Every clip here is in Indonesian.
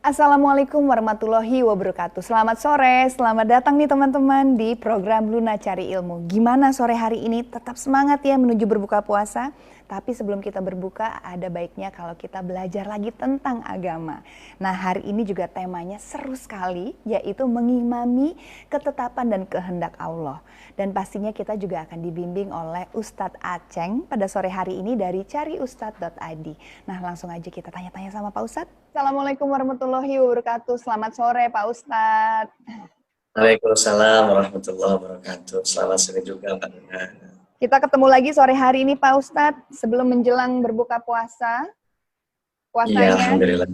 Assalamualaikum warahmatullahi wabarakatuh. Selamat sore, selamat datang nih teman-teman di program Luna Cari Ilmu. Gimana sore hari ini? Tetap semangat ya menuju berbuka puasa. Tapi sebelum kita berbuka, ada baiknya kalau kita belajar lagi tentang agama. Nah, hari ini juga temanya seru sekali, yaitu mengimami ketetapan dan kehendak Allah. Dan pastinya kita juga akan dibimbing oleh Ustadz Aceng pada sore hari ini dari cariustadz.id. Nah, langsung aja kita tanya-tanya sama Pak Ustadz. Assalamualaikum warahmatullahi wabarakatuh. Selamat sore Pak Ustadz. Waalaikumsalam warahmatullahi wabarakatuh. Selamat sore juga Mbak Luna. Kita ketemu lagi sore hari ini Pak Ustadz sebelum menjelang berbuka puasa. Iya, Puasanya Alhamdulillah.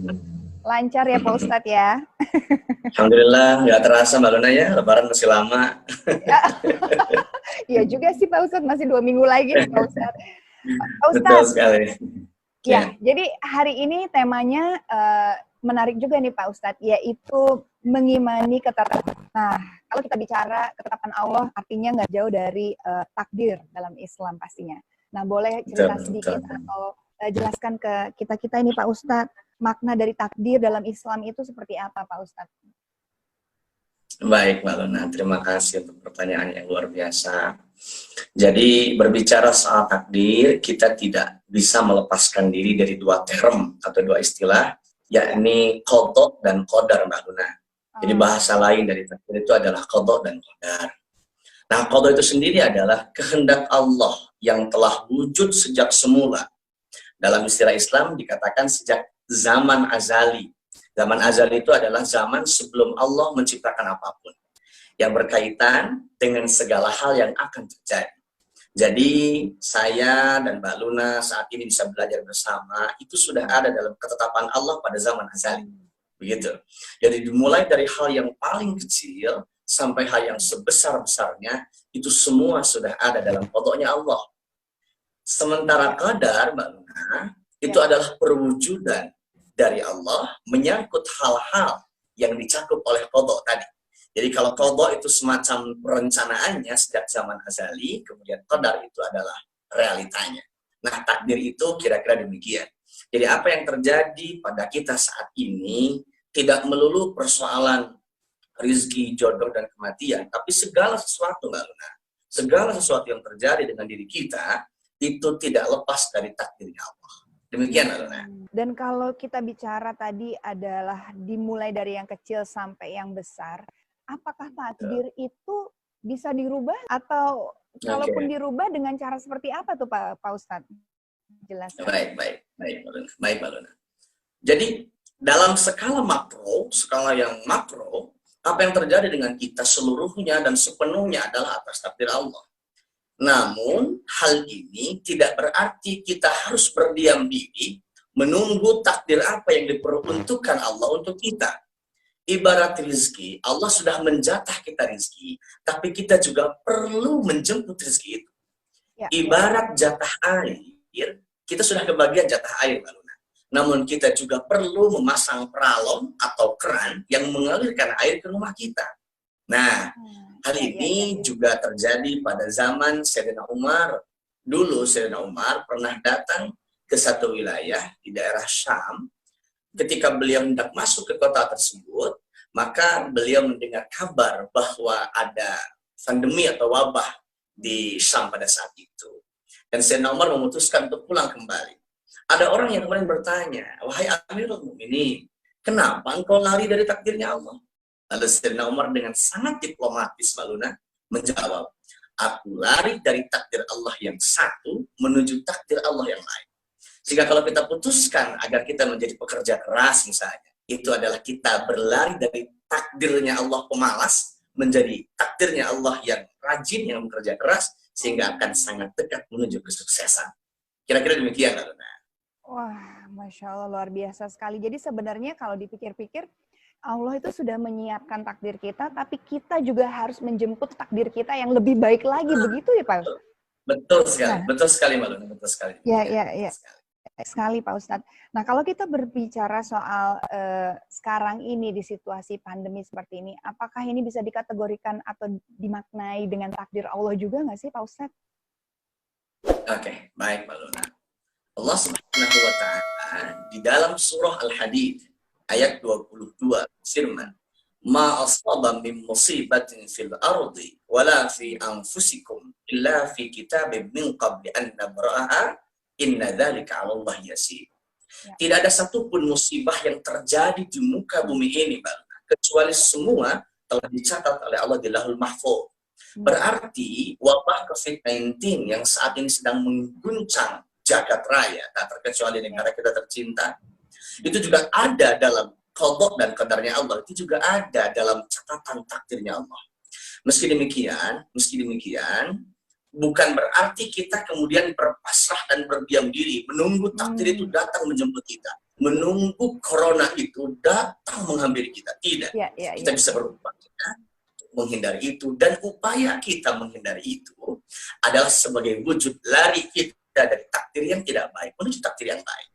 lancar ya Pak Ustadz ya. Alhamdulillah, nggak terasa Mbak Luna ya, Lebaran masih lama. Iya juga sih Pak Ustadz, masih 2 minggu lagi nih Pak Ustadz. Pak Betul Ustadz, sekali. ya, jadi hari ini temanya menarik juga nih Pak Ustadz, yaitu mengimani ketetapan. Nah, kalau kita bicara ketetapan Allah, artinya nggak jauh dari takdir dalam Islam pastinya. Nah, boleh cerita sedikit atau jelaskan ke kita-kita ini Pak Ustadz, makna dari takdir dalam Islam itu seperti apa Pak Ustadz? Baik Mbak Luna, terima kasih untuk pertanyaan yang luar biasa. Jadi berbicara soal takdir, kita tidak bisa melepaskan diri dari dua term atau dua istilah, yakni qadha dan qadar Mbak Luna. Jadi bahasa lain dari takdir itu adalah qadha dan qadar. Nah, qadha itu sendiri adalah kehendak Allah yang telah wujud sejak semula. Dalam istilah Islam dikatakan sejak zaman azali. Zaman azali itu adalah zaman sebelum Allah menciptakan apapun yang berkaitan dengan segala hal yang akan terjadi. Jadi saya dan Mbak Luna saat ini bisa belajar bersama, itu sudah ada dalam ketetapan Allah pada zaman azali. Begitu. Jadi dimulai dari hal yang paling kecil sampai hal yang sebesar-besarnya, itu semua sudah ada dalam qadha-nya Allah. Sementara qadar, Mbak Luna, itu adalah perwujudan dari Allah menyangkut hal-hal yang dicakup oleh qadha tadi. Jadi kalau qadha itu semacam perencanaannya sejak zaman azali, kemudian qadar itu adalah realitanya. Nah, takdir itu kira-kira demikian. Jadi apa yang terjadi pada kita saat ini tidak melulu persoalan rizki, jodoh, dan kematian, tapi segala sesuatu, Mbak Luna, segala sesuatu yang terjadi dengan diri kita itu tidak lepas dari takdirnya Allah. Demikian, Mbak Luna. Dan kalau kita bicara tadi adalah dimulai dari yang kecil sampai yang besar, apakah takdir itu bisa dirubah atau kalaupun dirubah dengan cara seperti apa tuh Pak Ustadz? Jelaskan. Baik, Mbak Luna. Jadi dalam skala makro, skala yang makro, apa yang terjadi dengan kita seluruhnya dan sepenuhnya adalah atas takdir Allah. Namun, hal ini tidak berarti kita harus berdiam diri menunggu takdir apa yang diperuntukkan Allah untuk kita. Ibarat rezeki, Allah sudah menjatah kita rezeki, tapi kita juga perlu menjemput rezeki itu. Ibarat jatah air, kita sudah kebagian jatah air, Mbak Luna. Namun kita juga perlu memasang peralon atau keran yang mengalirkan air ke rumah kita. Nah, hal ini juga terjadi pada zaman Sayyidina Umar. Dulu Sayyidina Umar pernah datang ke satu wilayah di daerah Syam. Ketika beliau hendak masuk ke kota tersebut, maka beliau mendengar kabar bahwa ada pandemi atau wabah di Syam pada saat itu. Dan Sayyidina Umar memutuskan untuk pulang kembali. Ada orang yang kemudian bertanya, "Wahai Amirul Mukminin, kenapa engkau lari dari takdirnya Allah?" Lalu Sayyidina Umar dengan sangat diplomatis, Mbak Luna, menjawab, "Aku lari dari takdir Allah yang satu menuju takdir Allah yang lain." Sehingga kalau kita putuskan agar kita menjadi pekerja keras misalnya, itu adalah kita berlari dari takdirnya Allah pemalas menjadi takdirnya Allah yang rajin, yang bekerja keras, sehingga akan sangat dekat menuju kesuksesan. Kira-kira demikian, Mbak Luna. Wah, Masya Allah, luar biasa sekali. Jadi sebenarnya kalau dipikir-pikir, Allah itu sudah menyiapkan takdir kita, tapi kita juga harus menjemput takdir kita yang lebih baik lagi, begitu ya Pak? Betul sekali, betul sekali Mbak Luna, betul sekali. Ya. Sekali Pak Ustadz. Nah kalau kita berbicara soal sekarang ini di situasi pandemi seperti ini, apakah ini bisa dikategorikan atau dimaknai dengan takdir Allah juga nggak sih Pak Ustadz? Oke, baik Mbak Luna. Allah Subhanahu wa Ta'ala di dalam surah Al-Hadid ayat 22 firman, ma asaba min musibatin fil ardi wala fi anfusikum illa fi kitabim min qabli an nabra'aha inna dzalika 'ala Allah yasir. Ya. Tidak ada satupun musibah yang terjadi di muka bumi ini, Mbak, kecuali semua telah dicatat oleh Allah di Lauhul Mahfuz. Berarti wabah COVID-19 yang saat ini sedang mengguncang jagat raya, tak terkecuali negara kita tercinta, itu juga ada dalam qada dan qadarnya Allah, itu juga ada dalam catatan takdirnya Allah. Meski demikian, bukan berarti kita kemudian berpasrah dan berdiam diri, menunggu takdir itu datang menjemput kita, menunggu corona itu datang menghampiri kita. Tidak. Kita bisa berupaya menghindari itu, dan upaya kita menghindari itu adalah sebagai wujud lari kita dari takdir yang tidak baik menuju takdir yang baik.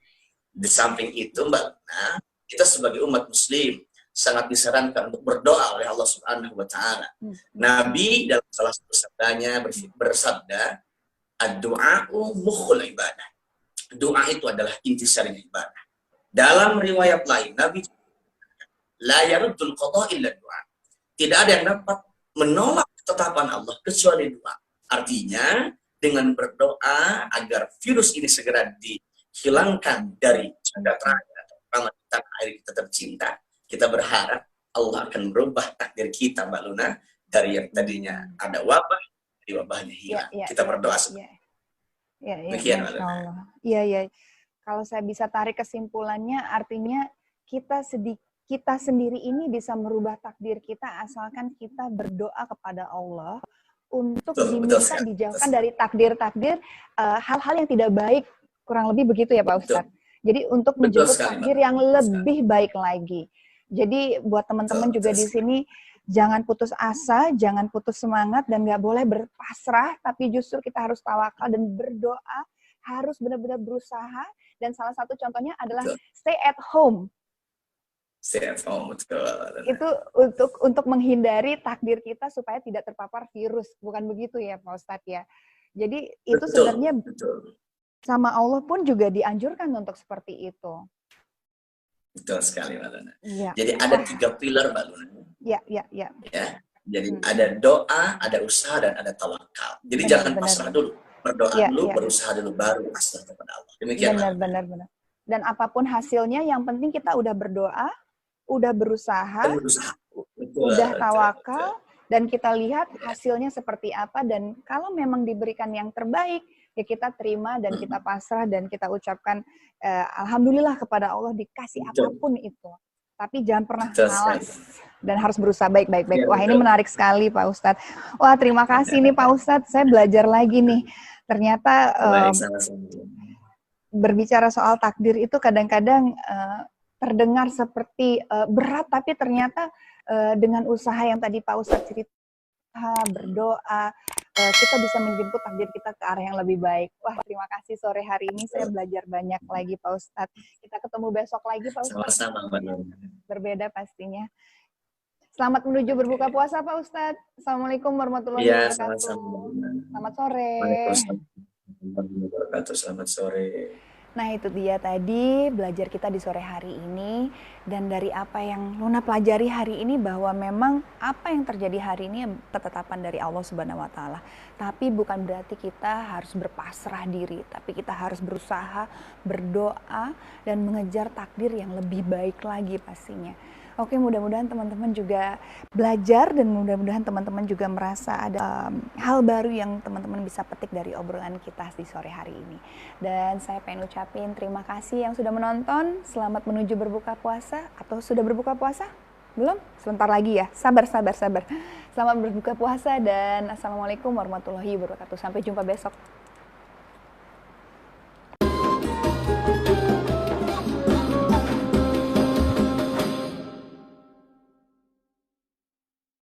Di samping itu, Mbak Luna, kita sebagai umat muslim sangat disarankan untuk berdoa oleh Allah Subhanahu wa taala. Nabi dalam salah satu sabdanya bersabda, ad-du'a'u mukhul ibadah. Doa itu adalah intisarinya ibadah. Dalam riwayat lain, Nabi la yaruddul qada illa du'a. Tidak ada yang dapat menolak ketetapan Allah kecuali doa. Artinya, dengan berdoa agar virus ini segera dihilangkan dari jagat raya, terutama di tanah air kita tercinta, kita berharap Allah akan merubah takdir kita, Mbak Luna, dari yang tadinya ada wabah, dari wabahnya hilang. Kita berdoa seperti demikian, Mbak Luna. Iya. Kalau saya bisa tarik kesimpulannya, artinya kita sendiri ini bisa merubah takdir kita asalkan kita berdoa kepada Allah untuk diminta dijauhkan dari takdir-takdir hal-hal yang tidak baik, kurang lebih begitu ya Pak Ustadz. Jadi untuk menjemput takdir yang lebih baik lagi. Jadi buat teman-teman juga di sini jangan putus asa, jangan putus semangat, dan nggak boleh berpasrah, tapi justru kita harus tawakal dan berdoa, harus benar-benar berusaha, dan salah satu contohnya adalah stay at home. Itu untuk menghindari takdir kita supaya tidak terpapar virus, bukan begitu ya Pak Ustadz ya. Jadi itu sebenarnya sama Allah pun juga dianjurkan untuk seperti itu. Betul sekali, Mbak Luna. Ya. Jadi ada 3 pilar, Mbak Luna. Ya. Jadi ada doa, ada usaha, dan ada tawakal. Jadi jangan pasrah dulu, berdoa dulu, berusaha dulu, baru pasrah kepada Allah. Demikian. Benar. Dan apapun hasilnya, yang penting kita udah berdoa, udah berusaha, udah tawakal, dan kita lihat hasilnya seperti apa, dan kalau memang diberikan yang terbaik, ya kita terima dan kita pasrah dan kita ucapkan alhamdulillah kepada Allah dikasih apapun itu. Tapi jangan pernah malas dan harus berusaha baik-baik. Wah, ini menarik sekali Pak Ustadz. Wah, terima kasih nih Pak Ustadz, saya belajar lagi nih. Ternyata berbicara soal takdir itu kadang-kadang terdengar seperti berat, tapi ternyata dengan usaha yang tadi Pak Ustadz cerita, berdoa, kita bisa menjemput takdir kita ke arah yang lebih baik. Wah, terima kasih, sore hari ini saya belajar banyak lagi Pak Ustadz. Kita ketemu besok lagi Pak Ustadz. Sama-sama, Mbak. Berbeda pastinya. Selamat menuju berbuka puasa Pak Ustadz. Assalamualaikum warahmatullahi wabarakatuh. Selamat sore. Selamat sore. Nah, itu dia tadi belajar kita di sore hari ini, dan dari apa yang Luna pelajari hari ini bahwa memang apa yang terjadi hari ini ketetapan dari Allah Subhanahu wa taala. Tapi bukan berarti kita harus berpasrah diri, tapi kita harus berusaha, berdoa, dan mengejar takdir yang lebih baik lagi pastinya. Oke, mudah-mudahan teman-teman juga belajar, dan mudah-mudahan teman-teman juga merasa ada hal baru yang teman-teman bisa petik dari obrolan kita di sore hari ini. Dan saya pengen ucapin terima kasih yang sudah menonton. Selamat menuju berbuka puasa, atau sudah berbuka puasa? Belum? Sebentar lagi ya. Sabar. Selamat berbuka puasa, dan assalamualaikum warahmatullahi wabarakatuh. Sampai jumpa besok.